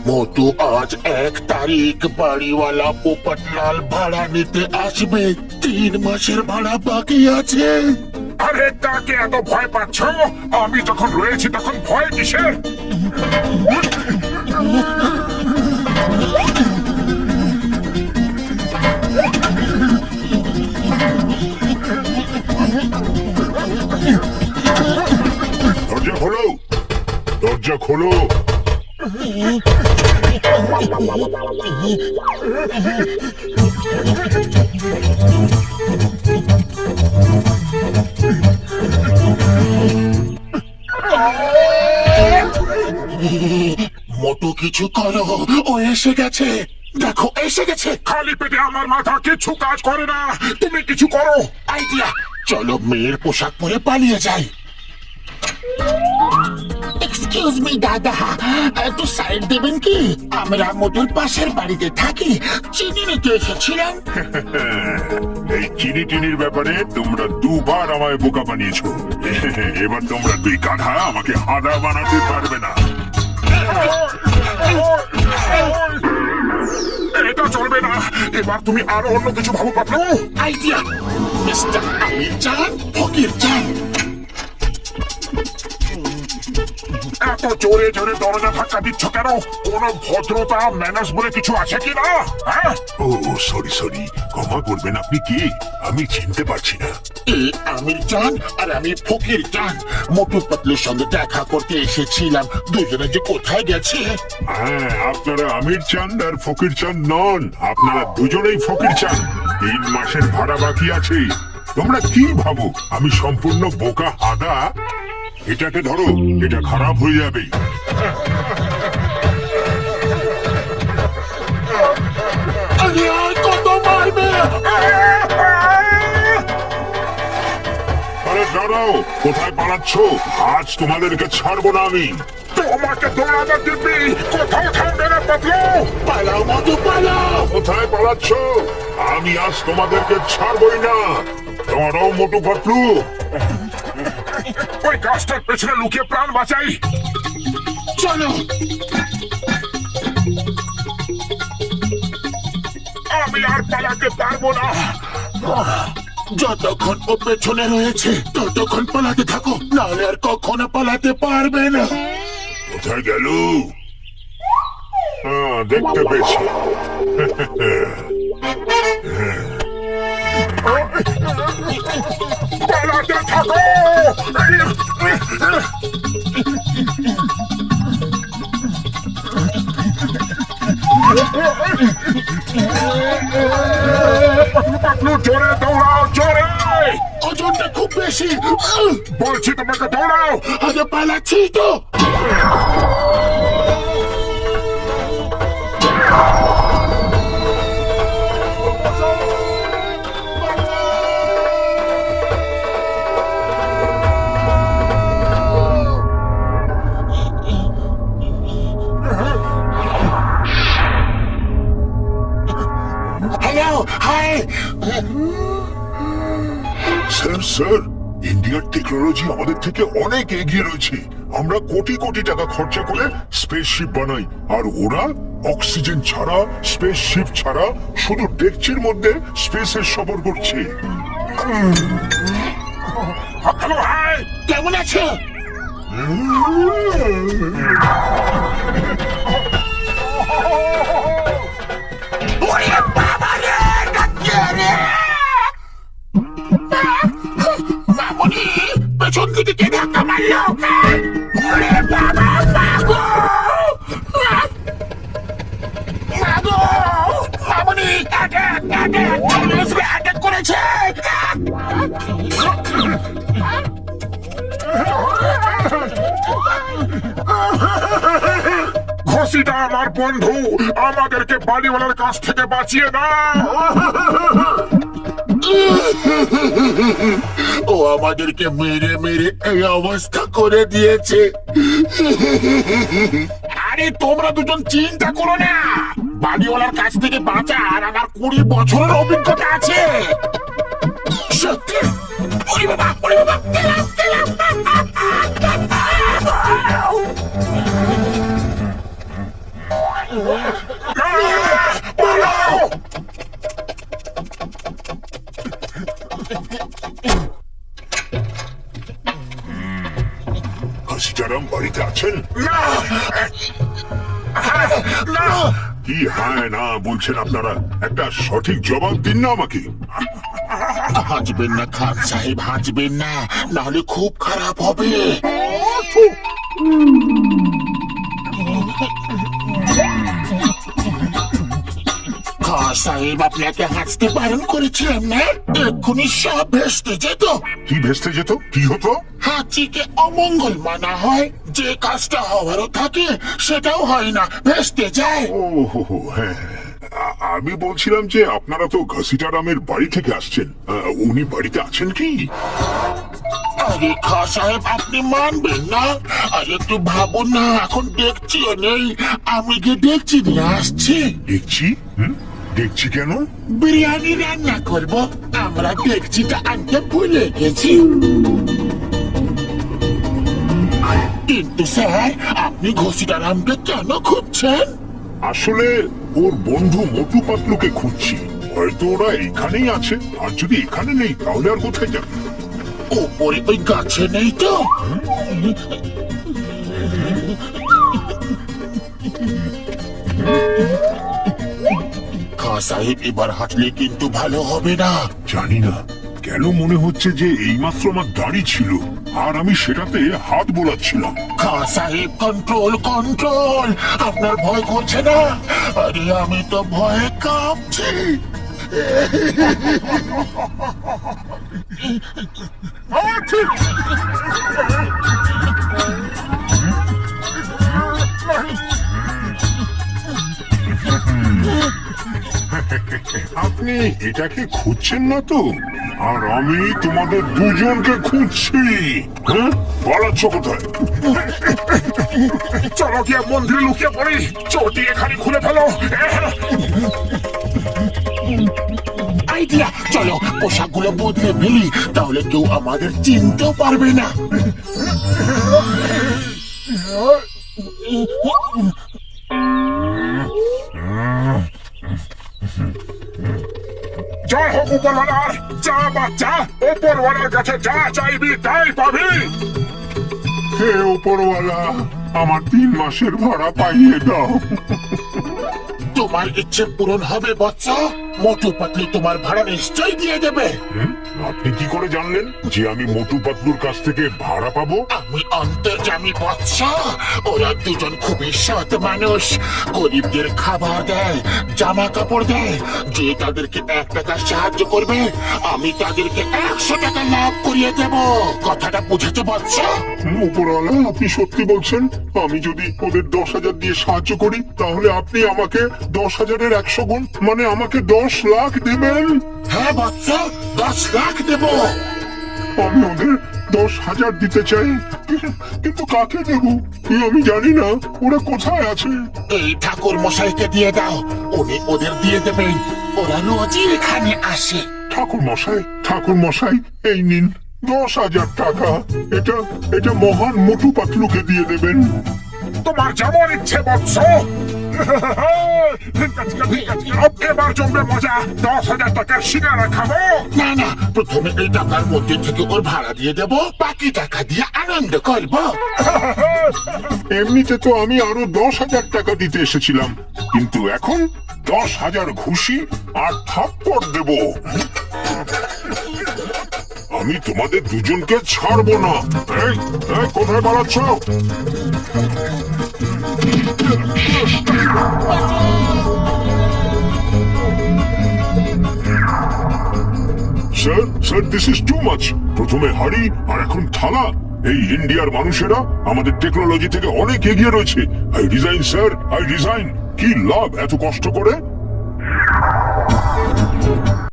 মোটু আজ 1 তারিখ বাড়িওয়ালা পোপটলাল ভাড়া নিতে আসবে। 3 মাসের ভাড়া বাকি আছে। আরে তাকে এত ভয় পাচ্ছ? আমি যখন রয়েছি তখন ভয় কিসের? দরজা খোলো, দরজা খোলো। মোটু কিছু করো, ও এসে গেছে। দেখো এসে গেছে। খালি পেটে আমার মাথা কিছু কাজ করে না। তুমি কিছু করো। আইডিয়া, চলো মেয়ের পোশাক পরে পালিয়ে যাই। এক্সকিউজ মি দাদা, একটু সাইড দেবেন কি? আমরা মোটুর পাশের বাড়িতে থাকি, চিনি নিতে এসেছিলাম। এই চিনি টিনির ব্যাপারে তোমরা 2 বার আমায় বোকা বানিয়েছো। এবার তোমরা 2 গাধা আমাকে হাদা বানাতে পারবে না। এটা চলবে না। এবার তুমি আরো অন্য কিছু ভাবো পাতলু। আইডিয়া, মিস্টার আমির চান, ফকির চান। এত জোরে জোরে দরজা ধাক্কা দিচ্ছ কেন? কোন ভদ্রতা ম্যানার্স বলে কিছু আছে কি না? হ্যাঁ? ও সরি সরি, ক্ষমা করবেন। আপনি কি? আমি চিনতে পারছি না। আমির চান আর আমি ফকির চান। মোটু পাতলুর সঙ্গে দেখা করতে এসেছিলাম। দুজনে যে কোথায় গেছে? হ্যাঁ, আপনারা আমির চাঁদ আর ফকির চাঁদ নন। আপনারা দুজনেই ফকির চাঁদ। 3 মাসের ভাড়া বাকি আছে। তোমরা কি ভাবো আমি সম্পূর্ণ বোকা হাদা? এটাকে ধরো, এটা খারাপ হয়ে যাবে। কত মারবে? আরে দাঁড়াও, কোথায় পালাচ্ছ? আজ তোমাদেরকে ছাড়বো না আমি। তোমাকে দৌড়াতে দিবি, কোথাও থামবে না পাতলু। পালাও মোটু পালাও। কোথায় পালাচ্ছ? আমি আজ তোমাদেরকে ছাড়বই না। দাঁড়াও মোটু পাতলু। ওই গাছটার পেছনে লুকিয়ে প্রাণ বাঁচাই। চলো। আমি আর পালাতে পারবো না। যতক্ষণ ও পেছনে রয়েছে ততক্ষণ পালাতে থাকো, নাহলে আর কখনো পালাতে পারবে না। কোথায় গেল? দেখতে পেয়েছি। পালাতে থাকো। পাতলু জোরে দৌড়াও, জোরে। ওজনটা খুব বেশি। বলছি তোমাকে দৌড়াও। আগে পালাচ্ছি তো। Hello, hi. স্যার, ইন্ডিয়ার টেকনোলজি আমাদের থেকে অনেক এগিয়ে রয়েছে। আমরা কোটি কোটি টাকা খরচা করে স্পেসশিপ বানাই, আর ওরা অক্সিজেন ছাড়া, স্পেসশিপ ছাড়া শুধু ডেকচির মধ্যে স্পেসের সফর করছে। Hello, hi. কেমন আছো? মামুনি, পেছন দিকে কে ধাক্কা মারলো? ওরে বাবা, মাগো! মাগো! মামুনি, অ্যাটাক করেছে! ঘসিটা আমার বন্ধু, আমাদেরকে বাড়িওয়ালার কাছ থেকে বাঁচিয়ে দাও। ও আমাদেরকে মেরে মেরে এই অবস্থা করে দিয়েছে। আরে তোমরা দুজন চিন্তা করো না, বাড়িওয়ালার কাছ থেকে বাঁচার আমার 20 বছরের অভিজ্ঞতা আছে। সত্যি? ওরে বাবা, ওরে বাবা, সীতারাম বাড়িতে আছেন? না, না, কি হ্যাঁ না বলছেন আপনারা? একটা সঠিক জবাব দিন না আমাকে। হাঁচবেন না খান সাহেব, হাঁচবেন না, নাহলে খুব খারাপ হবে। খান সাহেব আপনাকে হাঁচতে বারণ করেছিলাম না, এক্ষুনি সব ভেস্তে যেত। কি ভেস্তে যেত? কি হতো? হাঁচিকে অমঙ্গল মানা হয়, যে কাজটা হওয়ারও থাকে সেটাও হয় না, ভেস্তে যায়। ও হো হো, হ্যাঁ হ্যাঁ। আমি বলছিলাম যে আপনারা তো ঘসিটারামের বাড়ি থেকে আসছেন, উনি বাড়িতে আছেন কি? আরে খা সাহেব, আপনি মানবেন না। আর একটু ভাবুন না, এখন দেখছিও নেই, আমি গিয়ে দেখছি নিয়ে আসছি। দেখছি? দেখছি কেন? বিরিয়ানি রান্না করব, আমরা দেখছিটা আনতে ভুলে গেছি। কিন্তু স্যার, আপনি ঘসিটারামকে কেন খুঁজছেন? আসলে ওর বন্ধু মোটু পাতলুকে খুঁজছি। হয়তো ওরা এখানেই আছে, আর যদি এখানে নেই তাহলে আর কোথায় যাবে? ওপরে ওই গাছে নেই তো? খা সাহেব, এবার হাঁটলে কিন্তু ভালো হবে না। জানি না কেন মনে হচ্ছে যে এইমাত্র আমার দাড়ি ছিল আর আমি সেটাতে হাত বোলাচ্ছিলাম। খা সাহেব, কন্ট্রোল কন্ট্রোল, আপনার ভয় করছে না? আরে আমি তো ভয়ে কাঁপছি। আপনি এটাকে খুঁজছেন না তো? আর আমি তোমাদের দুজনকে খুঁজছি। হ্যাঁ, পালাচ্ছ কোথায়? চলো গিয়ে মন্দিরে লুকিয়ে পড়ি, চটি এখানে খুলে ফেলো। আইডিয়া, চলো পোশাকগুলো বদলে ফেলি, তাহলে কেউ আমাদের চিনতেও পারবে না। জয় হোক উপরওয়ালার, যা বাচ্চা, উপরওয়ালার কাছে যা চাইবি তাই পাবি। হে উপরওয়ালা, আমার 3 মাসের ভাড়া পাইয়ে দাও। তোমার ইচ্ছে পূরণ হবে বৎস, মোটু পাতলু তোমার ভাড়া নিশ্চয়ই দিয়ে দেবে। আপনি কি করে জানলেন যে আমি মোটু পাতলুর কাছ থেকে ভাড়া পাবো? আমি অন্তর্যামী বৎস, ওরা দুজন খুবই সৎ মানুষ, গরিবদের খাবার দেয়, জামা কাপড় দেয়। যে তাদেরকে 1 টাকা সাহায্য করবে, আমি তাদেরকে 100 টাকা লাভ করিয়ে দেব। কথাটা বুঝেছো বৎস? উপরওয়ালা, আপনি সত্যি বলছেন? আমি যদি ওদের 10,000 দিয়ে সাহায্য করি, তাহলে আপনি আমাকে 10,000-এর 100 গুণ, মানে আমাকে 10 লাখ দেবেন? হ্যাঁ বৎস, 10 লাখ দেব। আমি ওদের 10,000 দিতে চাই, কিন্তু কাকে দেব আমি জানি না। ওরা কোথায় আছে? এই ঠাকুর মশাইকে দিয়ে দাও, উনি ওদের দিয়ে দেবেন, ওরা রোজই এখানে আসে। ঠাকুর মশাই, এই নিন 10,000 টাকা। এটা মহান মোটু পাতলুকে দিয়ে দেবেন। তোমার যেমন ইচ্ছে বৎস। এবার জমবে মজা, 10,000 টাকার সিঙ্গারা খাবো। না না, প্রথমে এই টাকার মধ্যে থেকে ওর ভাড়া দিয়ে দেব, বাকি টাকা দিয়ে আনন্দ করব। এমনিতে তো আমি আরো 10,000 টাকা দিতে এসেছিলাম, কিন্তু এখন 10,000 ঘুষি আর থাপ্পড় দেব। আমি তোমাদের দুজনকে ছাড়বো না। এই, কোথায় পালাচ্ছ? Sir, this is too much. প্রথমে হাড়ি আর এখন থালা। এই ইন্ডিয়ার মানুষেরা আমাদের টেকনোলজি থেকে অনেক এগিয়ে রয়েছে। I resign sir, I resign. কি লাভ এত কষ্ট করে?